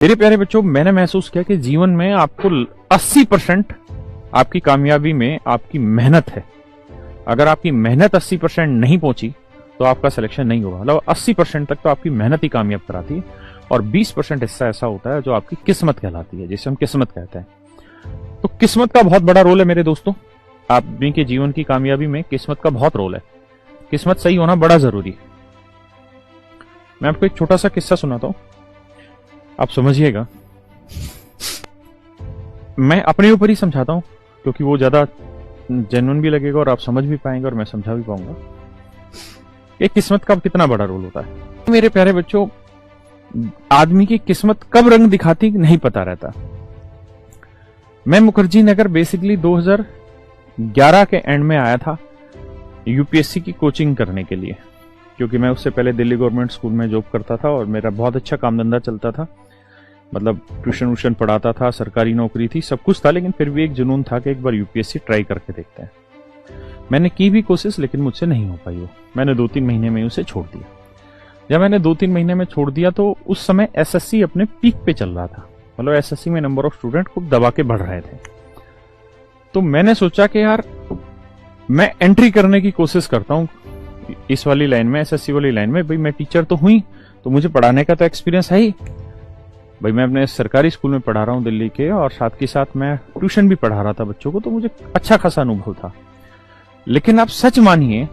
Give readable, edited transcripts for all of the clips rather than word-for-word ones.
मेरे प्यारे बच्चों, मैंने महसूस किया कि जीवन में आपको 80% आपकी कामयाबी में आपकी मेहनत है। अगर आपकी मेहनत 80% नहीं पहुंची तो आपका सिलेक्शन नहीं होगा। मतलब 80% तक तो आपकी मेहनत ही कामयाब कराती है और 20% हिस्सा ऐसा होता है जो आपकी किस्मत कहलाती है, जिसे हम किस्मत कहते हैं। तो किस्मत का बहुत बड़ा रोल है मेरे दोस्तों। आदमी के जीवन की कामयाबी में किस्मत का बहुत रोल है। किस्मत सही होना बड़ा जरूरी है। मैं आपको एक छोटा सा किस्सा सुनाता हूं, आप समझिएगा। मैं अपने ऊपर ही समझाता हूं क्योंकि वो ज्यादा जेन्युइन भी लगेगा और आप समझ भी पाएंगे और मैं समझा भी पाऊंगा एक किस्मत का कितना बड़ा रोल होता है। मेरे प्यारे बच्चों, आदमी की किस्मत कब रंग दिखाती नहीं पता रहता। मैं मुखर्जी नगर बेसिकली 2011 के एंड में आया था यूपीएससी की कोचिंग करने के लिए, क्योंकि मैं उससे पहले दिल्ली गवर्नमेंट स्कूल में जॉब करता था और मेरा बहुत अच्छा काम धंधा चलता था। मतलब ट्यूशन व्यूशन पढ़ाता था, सरकारी नौकरी थी, सब कुछ था, लेकिन फिर भी एक जुनून था कि एक बार यूपीएससी ट्राई करके देखते हैं। मैंने की भी कोशिश, लेकिन मुझसे नहीं हो पाई वो। मैंने 2-3 महीने में उसे छोड़ दिया। जब मैंने 2-3 महीने में छोड़ दिया तो उस समय एसएससी अपने पीक पे चल रहा था। मतलब एसएससी में नंबर ऑफ स्टूडेंट खूब दबा के बढ़ रहे थे। तो मैंने सोचा कि यार मैं एंट्री करने की कोशिश करता हूं इस वाली लाइन में, एसएससी वाली लाइन में। भाई मैं टीचर तो हुई, तो मुझे पढ़ाने का तो एक्सपीरियंस है ही। भाई मैं अपने सरकारी स्कूल में पढ़ा रहा हूं दिल्ली के, और साथ के साथ मैं ट्यूशन भी पढ़ा रहा था बच्चों को, तो मुझे अच्छा खासा अनुभव था। लेकिन आप सच मानिए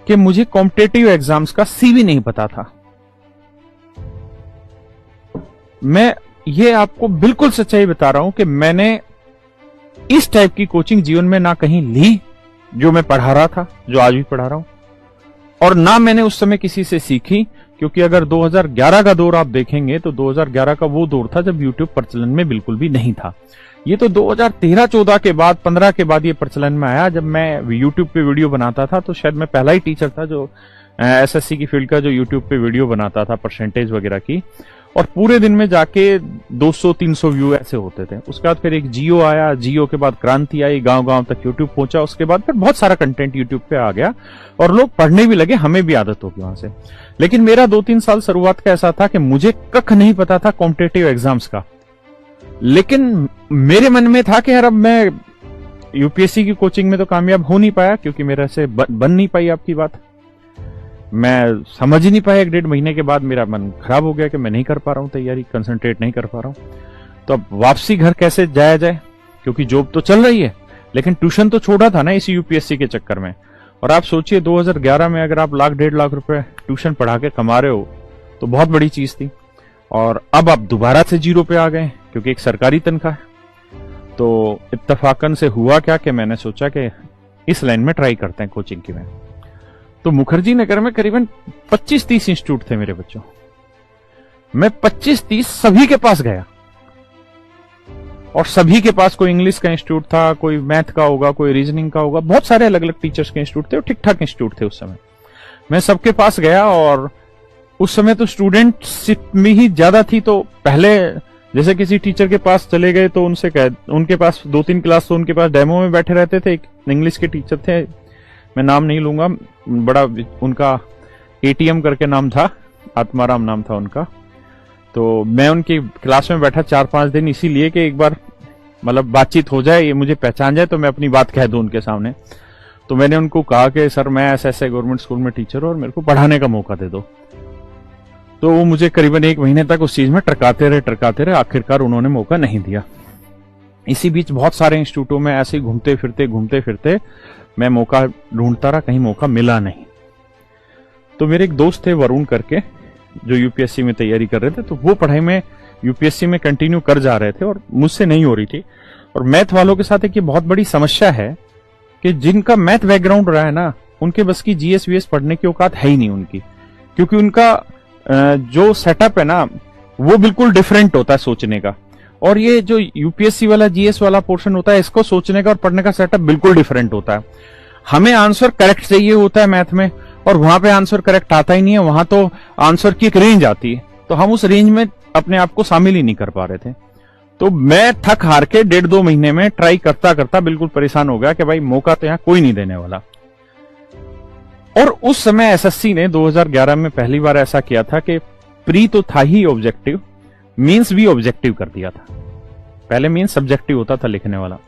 कि मुझे कॉम्पिटेटिव एग्जाम्स का सीवी नहीं पता था। मैं ये आपको बिल्कुल सच्चाई बता रहा हूं कि मैंने इस टाइप की कोचिंग जीवन में ना कहीं ली जो मैं पढ़ा रहा था, जो आज भी पढ़ा रहा हूं, और ना मैंने उस समय किसी से सीखी। क्योंकि अगर 2011 का दौर आप देखेंगे तो 2011 का वो दौर था जब यूट्यूब प्रचलन में बिल्कुल भी नहीं था। ये तो 2013-14 के बाद, 15 के बाद ये प्रचलन में आया। जब मैं यूट्यूब पे वीडियो बनाता था तो शायद मैं पहला ही टीचर था जो एसएससी की फील्ड का जो यूट्यूब पे वीडियो बनाता था परसेंटेज वगैरह की, और पूरे दिन में जाके 200-300 व्यू ऐसे होते थे। उसके बाद फिर एक जियो आया, जियो के बाद क्रांति आई, गांव-गांव तक यूट्यूब पहुंचा। उसके बाद फिर बहुत सारा कंटेंट यूट्यूब पे आ गया और लोग पढ़ने भी लगे, हमें भी आदत होगी वहां से। लेकिन मेरा 2-3 साल शुरुआत का ऐसा था कि मुझे कख नहीं पता था कॉम्पिटेटिव एग्जाम्स का। लेकिन मेरे मन में था कि यार अब मैं यूपीएससी की कोचिंग में तो कामयाब हो नहीं पाया, क्योंकि मेरे से बन नहीं पाई आपकी बात। मैं समझ ही नहीं पाया। 1-1.5 महीने के बाद मेरा मन खराब हो गया कि मैं नहीं कर पा रहा हूं तैयारी, कंसंट्रेट नहीं कर पा रहा हूं। तो अब वापसी घर कैसे जाया जाए, क्योंकि जॉब तो चल रही है, लेकिन ट्यूशन तो छोड़ा था ना इसी यूपीएससी के चक्कर में। और आप सोचिए 2011 में अगर आप 1-1.5 लाख रुपए ट्यूशन पढ़ा के कमा रहे हो तो बहुत बड़ी चीज थी। और अब आप दोबारा से जीरो पे आ गए, क्योंकि एक सरकारी तनख्वाह है। तो इत्तेफाकन से हुआ क्या कि मैंने सोचा कि इस लाइन में ट्राई करते हैं कोचिंग की। मैं तो मुखर्जी नगर में करीबन 25-30 इंस्टीट्यूट थे मेरे बच्चों। मैं 25-30 सभी के पास गया, और सभी के पास कोई इंग्लिश का इंस्टीट्यूट था, कोई मैथ का होगा, कोई रीजनिंग का होगा, बहुत सारे अलग अलग टीचर्स के इंस्टीट्यूट थे और ठीक ठाक इंस्टीट्यूट थे उस समय। मैं सबके पास गया, और उस समय तो स्टूडेंटशिप में ही ज्यादा थी। तो पहले जैसे किसी टीचर के पास चले गए तो उनके पास 2-3 क्लास तो उनके पास डेमो में बैठे रहते थे। एक इंग्लिश के टीचर थे, मैं नाम नहीं लूंगा, बड़ा उनका एटीएम करके नाम था, आत्माराम नाम था उनका। तो मैं उनकी क्लास में बैठा 4-5 दिन, इसीलिए कि एक बार मतलब बातचीत हो जाए, ये मुझे पहचान जाए तो मैं अपनी बात कह दूं उनके सामने। तो मैंने उनको कहा कि सर मैं ऐसे गवर्नमेंट स्कूल में टीचर हूं और मेरे को पढ़ाने का मौका दे दो। तो वो मुझे करीबन 1 महीने तक उस चीज में टरकाते रहे। आखिरकार उन्होंने मौका नहीं दिया। इसी बीच बहुत सारे इंस्टीट्यूटों में ऐसे घूमते फिरते मैं मौका ढूंढता रहा, कहीं मौका मिला नहीं। तो मेरे एक दोस्त थे वरुण करके, जो यूपीएससी में तैयारी कर रहे थे, तो वो पढ़ाई में यूपीएससी में कंटिन्यू कर जा रहे थे और मुझसे नहीं हो रही थी। और मैथ वालों के साथ एक ये बहुत बड़ी समस्या है कि जिनका मैथ बैकग्राउंड रहा है ना, उनके बस की जीएस वीएस पढ़ने की औकात है ही नहीं उनकी, क्योंकि उनका जो सेटअप है ना वो बिल्कुल डिफरेंट होता है सोचने का। और ये जो यूपीएससी वाला जीएस वाला पोर्शन होता है, इसको सोचने का और पढ़ने का सेटअप बिल्कुल डिफरेंट होता है। हमें आंसर करेक्ट चाहिए होता है मैथ में, और वहां पे आंसर करेक्ट आता ही नहीं है। वहां तो आंसर की एक रेंज आती है, तो हम उस रेंज में अपने आप को शामिल ही नहीं कर पा रहे थे। तो मैं थक हार के 1.5-2 महीने में ट्राई करता बिल्कुल परेशान हो गया कि भाई मौका तो यहां कोई नहीं देने वाला। और उस समय एसएससी ने 2011 में पहली बार ऐसा किया था कि प्री तो था ही ऑब्जेक्टिव, मीन्स भी ऑब्जेक्टिव कर दिया था। पहले मीन्स सब्जेक्टिव होता था लिखने वाला।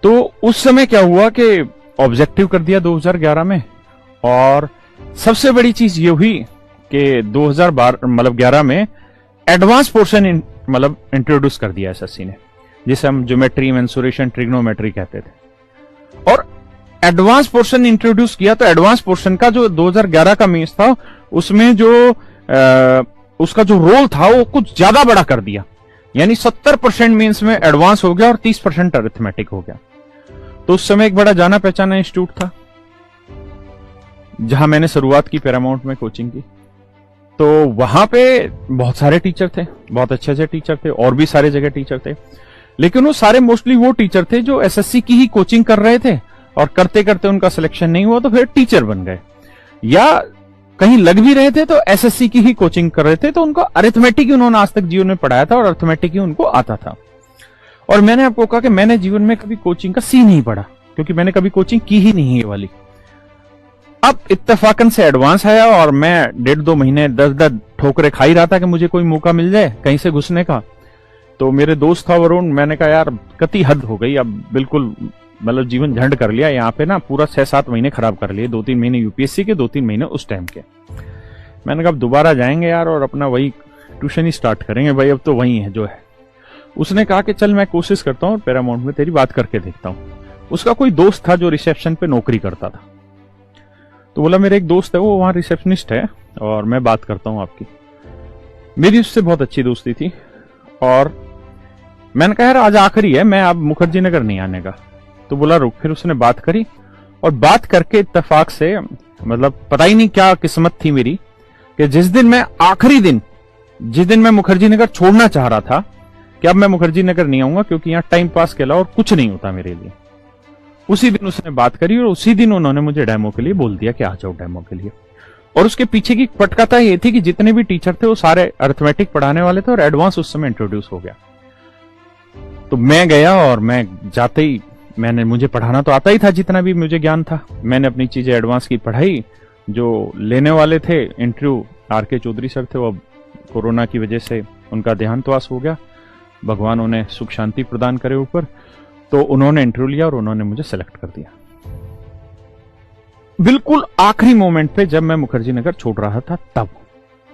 तो उस समय क्या हुआ कि ऑब्जेक्टिव कर दिया 2011 में, और सबसे बड़ी चीज ये हुई कि 2012 मतलब 11 में एडवांस पोर्शन मतलब इंट्रोड्यूस कर दिया एसएससी ने, जिसे हम ज्योमेट्री, मेंसुरेशन, ट्रिग्नोमेट्री कहते थे। और एडवांस पोर्शन इंट्रोड्यूस किया तो एडवांस पोर्शन का जो 2011 का मीन्स था उसमें जो उसका जो रोल था वो कुछ ज्यादा बड़ा कर दिया, यानी 70% मीन्स में एडवांस हो गया और 30% अरिथमेटिक हो गया। तो उस समय एक बड़ा जाना पहचाना इंस्टीट्यूट था जहां मैंने शुरुआत की पैरामाउंट में कोचिंग की। तो वहां पे बहुत सारे टीचर थे, बहुत अच्छे अच्छे टीचर थे, और भी सारे जगह टीचर थे, लेकिन वो सारे मोस्टली वो टीचर थे जो एसएससी की ही कोचिंग कर रहे थे, और करते करते उनका सिलेक्शन नहीं हुआ तो फिर टीचर बन गए, या कहीं लग भी रहे थे तो एसएससी की ही कोचिंग कर रहे थे। तो उनको अरिथमेटिक ही उन्होंने आज तक जीवन में पढ़ाया था और अरिथमेटिक ही उनको आता था। और मैंने आपको कहा कि मैंने जीवन में कभी कोचिंग का सी नहीं पढ़ा, क्योंकि मैंने कभी कोचिंग की ही नहीं है वाली। अब इत्तेफाकन से एडवांस आया और मैं 1.5-2 महीने 10 ठोकरे खा ही रहा था कि मुझे कोई मौका मिल जाए कहीं से घुसने का। तो मेरे दोस्त था वरुण, मैंने कहा यार कति हद हो गई, अब बिल्कुल मतलब जीवन झंड कर लिया यहाँ पे ना, पूरा 6-7 महीने खराब कर लिए, 2-3 महीने यूपीएससी के, 2-3 महीने उस टाइम के। मैंने कहा अब दोबारा जाएंगे यार और अपना वही ट्यूशन ही स्टार्ट करेंगे भाई, अब तो वही है जो है। उसने कहा कि चल मैं कोशिश करता हूँ पैरामाउंट में तेरी बात करके देखता हूँ। उसका कोई दोस्त था जो रिसेप्शन पे नौकरी करता था, तो बोला मेरा एक दोस्त है वो वहां रिसेप्शनिस्ट है और मैं बात करता हूं आपकी। मेरी उससे बहुत अच्छी दोस्ती थी और मैंने कहा यार आज आखिरी है, मैं अब मुखर्जी नगर नहीं आने का। तो बोला रुक। फिर उसने बात करी और बात करके इत्तेफाक से, मतलब पता ही नहीं क्या किस्मत थी मेरी, कि जिस दिन मैं आखिरी दिन, जिस दिन मैं मुखर्जी नगर छोड़ना चाह रहा था कि अब मैं मुखर्जी नगर नहीं आऊंगा क्योंकि यहाँ टाइम पास के अलावा और कुछ नहीं होता मेरे लिए, उसी दिन उसने बात करी और उसी दिन उन्होंने मुझे डेमो के लिए बोल दिया कि आ जाओ डेमो के लिए। और उसके पीछे की पटकथा ये थी कि जितने भी टीचर थे वो सारे अरिथमेटिक पढ़ाने वाले थे और एडवांस उस समय इंट्रोड्यूस हो गया। तो मैं गया और मैं जाते ही मुझे पढ़ाना तो आता ही था जितना भी मुझे ज्ञान था। मैंने अपनी चीजें एडवांस की पढ़ाई। जो लेने वाले थे इंटरव्यू, आर.के. चौधरी सर थे, वो अब कोरोना की वजह से उनका देहांतवास हो गया, भगवान उन्हें सुख शांति प्रदान करे ऊपर। तो उन्होंने इंटरव्यू लिया और उन्होंने मुझे सेलेक्ट कर दिया बिल्कुल आखिरी मोमेंट पे, जब मैं मुखर्जी नगर छोड़ रहा था तब।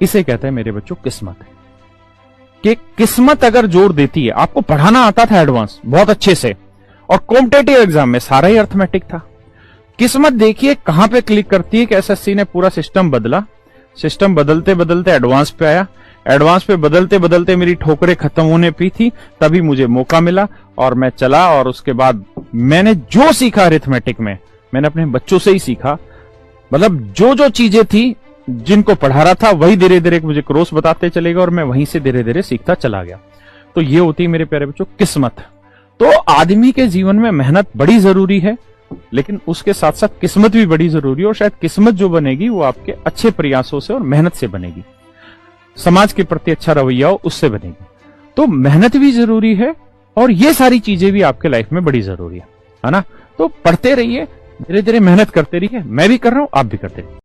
इसे कहते हैं मेरे बच्चों किस्मत, कि किस्मत अगर जोर देती है। आपको पढ़ाना आता था एडवांस बहुत अच्छे से और कॉम्पिटेटिव एग्जाम में सारा ही अरिथमेटिक था। किस्मत देखिए कहां पे क्लिक करती है कि एसएससी ने पूरा सिस्टम बदला, सिस्टम बदलते बदलते एडवांस पे आया, एडवांस पे बदलते बदलते मेरी ठोकरें खत्म होने पे थी, तभी मुझे मौका मिला और मैं चला। और उसके बाद मैंने जो सीखा अरिथमेटिक में, मैंने अपने बच्चों से ही सीखा। मतलब जो जो चीजें थी जिनको पढ़ा रहा था वही धीरे धीरे मुझे क्रॉस बताते चले गए और मैं वहीं से धीरे धीरे सीखता चला गया। तो ये होती है मेरे प्यारे बच्चों किस्मत। तो आदमी के जीवन में मेहनत बड़ी जरूरी है, लेकिन उसके साथ साथ किस्मत भी बड़ी जरूरी है। और शायद किस्मत जो बनेगी वो आपके अच्छे प्रयासों से और मेहनत से बनेगी, समाज के प्रति अच्छा रवैया हो उससे बनेगी। तो मेहनत भी जरूरी है और ये सारी चीजें भी आपके लाइफ में बड़ी जरूरी है ना। तो पढ़ते रहिए, धीरे धीरे मेहनत करते रहिए। मैं भी कर रहा हूं, आप भी करते रहिए।